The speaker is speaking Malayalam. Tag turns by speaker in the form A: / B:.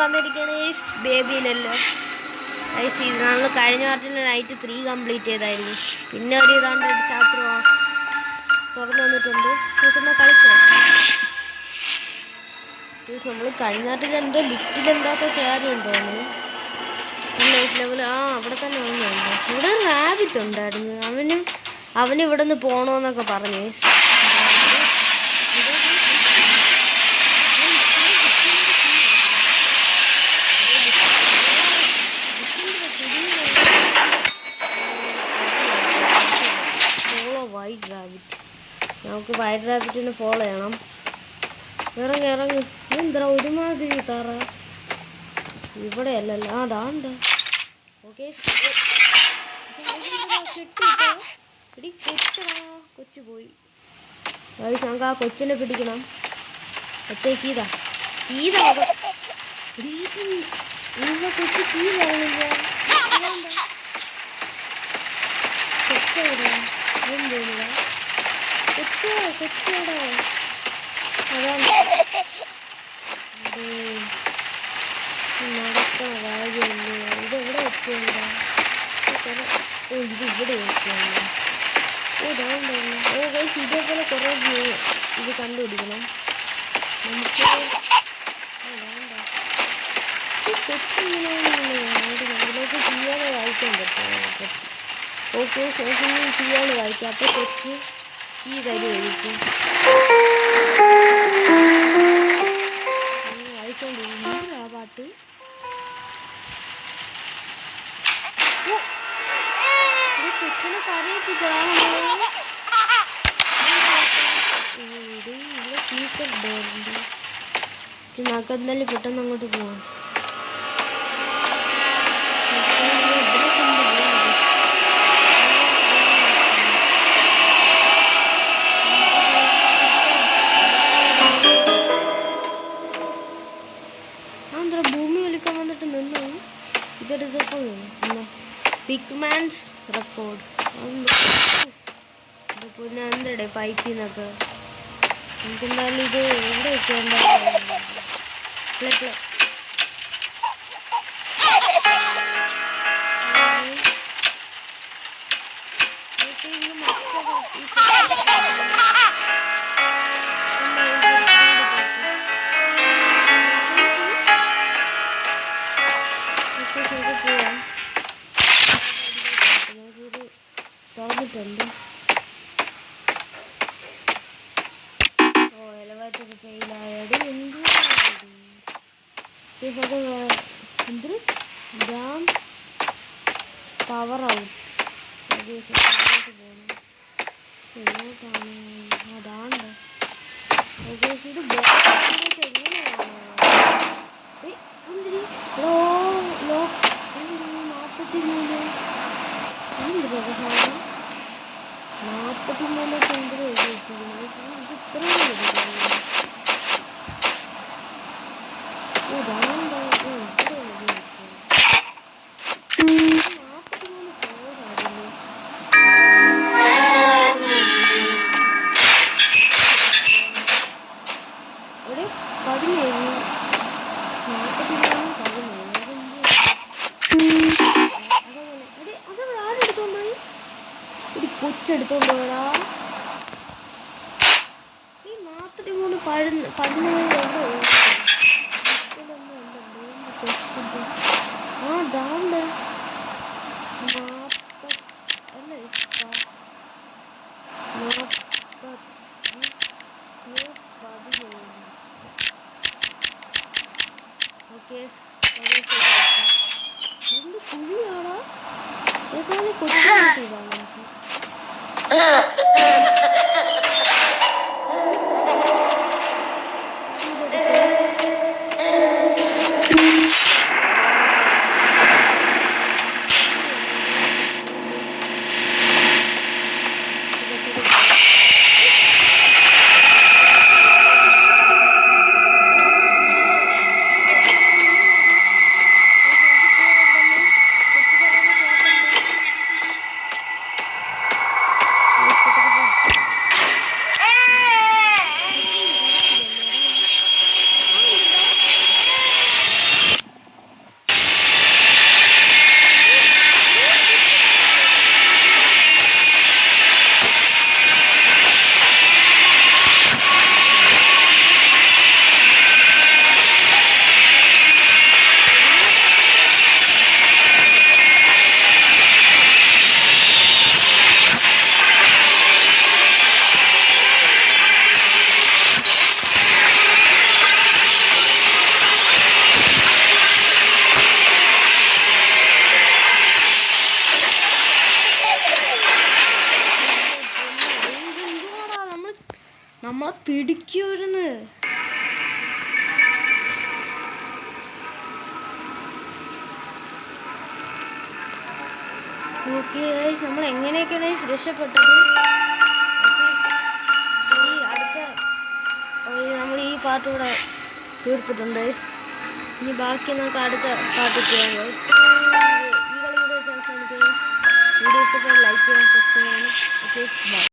A: വന്നിരിക്കുകയാണ് ബേബിയിലെല്ലാം. ഇത് നമ്മൾ കഴിഞ്ഞ പാർട്ടിൽ നൈറ്റ് 3 കംപ്ലീറ്റ് ചെയ്തായിരുന്നു. പിന്നെ ഒരു ഇതാണ്ട് ഒരു ചാപ്റ്റർ തുറന്നു വന്നിട്ടുണ്ട്. നോക്കുന്ന കളിച്ചോ. നമ്മൾ കഴിഞ്ഞ പാർട്ടിൽ എന്തോ ലിഫ്റ്റിൽ എന്തൊക്കെ കയറിയെന്ന് തോന്നുന്നു. ലെവൽ അവിടെ തന്നെ വന്നുണ്ട്. ഇവിടെ ഒരു റാബിറ്റ് ഉണ്ടായിരുന്നു. അവന് ഇവിടെ നിന്ന് പോകണമെന്നൊക്കെ പറഞ്ഞു. വൈറ്റ് റാബിറ്റ്, നമുക്ക് വൈറ്റ് റാബിറ്റിനെ ഫോളോ ചെയ്യണം. ഇറങ്ങി എന്താ ഒരുമാതിരി തറ ഇവിടെ അല്ലല്ലോ. അതാണ്ട് ഓക്കെ. കൊച്ചു പോയി. ഞങ്ങൾക്ക് ആ കൊച്ചിനെ പിടിക്കണം. കൊച്ചേ കീതാ കൊച്ചു കീതാണില്ല. കൊച്ചവിടെ കൊച്ചവിടെ അതാണ് നടക്കണ കാര്യമല്ലേ. ഇതെവിടെ വെക്കുന്നുണ്ടോ? ഇത് ഇവിടെ വെക്കുന്നുണ്ടോ? ഇതേപോലെ കുറേ ഇത് കണ്ടുപിടിക്കണം നമുക്ക്. കൊച്ചിങ്ങനെ ചെയ്യാതെ വായിക്കാൻ പറ്റും. ഓക്കെ ശേഷം ചെയ്യാതെ വായിക്കാം. അപ്പോൾ കൊച്ച് ഈ തരുമായിരിക്കും. വായിച്ചോണ്ടിരിക്കും. എന്തിനാ പാട്ട്? കൊച്ചിനെ കരയിപ്പിച്ചടാ നമ്മള്. ഇവിടെ സീക്രട്ട് ഡോറുണ്ട്. നമുക്ക് എന്നാലും പെട്ടെന്ന് അങ്ങോട്ട് പോവാം. ഭൂമി വലിക്കാൻ വന്നിട്ട് നിന്നു. ഇതൊരു പിക്മാൻസ് റെക്കോർഡ്. പിന്നെ എന്തടെ പൈപ്പിൽ നിന്നൊക്കെ എനിക്കെന്തായാലും ഇത് എവിടെ വെക്കേണ്ട. തുറന്നിട്ടുണ്ട്. എലവേറ്റർ ഫെയിലായത് എന്തൊരു ഡാം പവർ ഔട്ട്. അതാണ്ട് ഇത് എങ്ങനെയാണ് 43 സെന്റർ ഉപയോഗിച്ചിരുന്നത്. ഇത് ഇത്രയും കൊച്ചെടുത്തോണ്ട് പോരാ. ഈ 43 17 ദാണ്ട് 40 അല്ല ഓക്കെ. എന്ത് കുഴിയാണോ ഏതാണ് കൊച്ചിടാണ് നമുക്ക്. പിടിക്കുമായിരുന്നു. ഓക്കെ ഗൈസ്, നമ്മൾ എങ്ങനെയൊക്കെയാണ് രക്ഷപ്പെട്ടത്. ഈ അടുത്ത നമ്മൾ ഈ പാർട്ട് കൂടെ തീർത്തിട്ടുണ്ട് ഗൈസ്. ഇനി ബാക്കി നമുക്ക് അടുത്ത പാർട്ട് ചെയ്യാം ഗൈസ്. ഈ കളിയുടെ ചാൻസ് എനിക്ക് വീഡിയോ ഇഷ്ടപ്പെട്ടാൽ ലൈക്ക് ചെയ്യണം, സബ്സ്ക്രൈബ് ചെയ്യണം. Okay bye.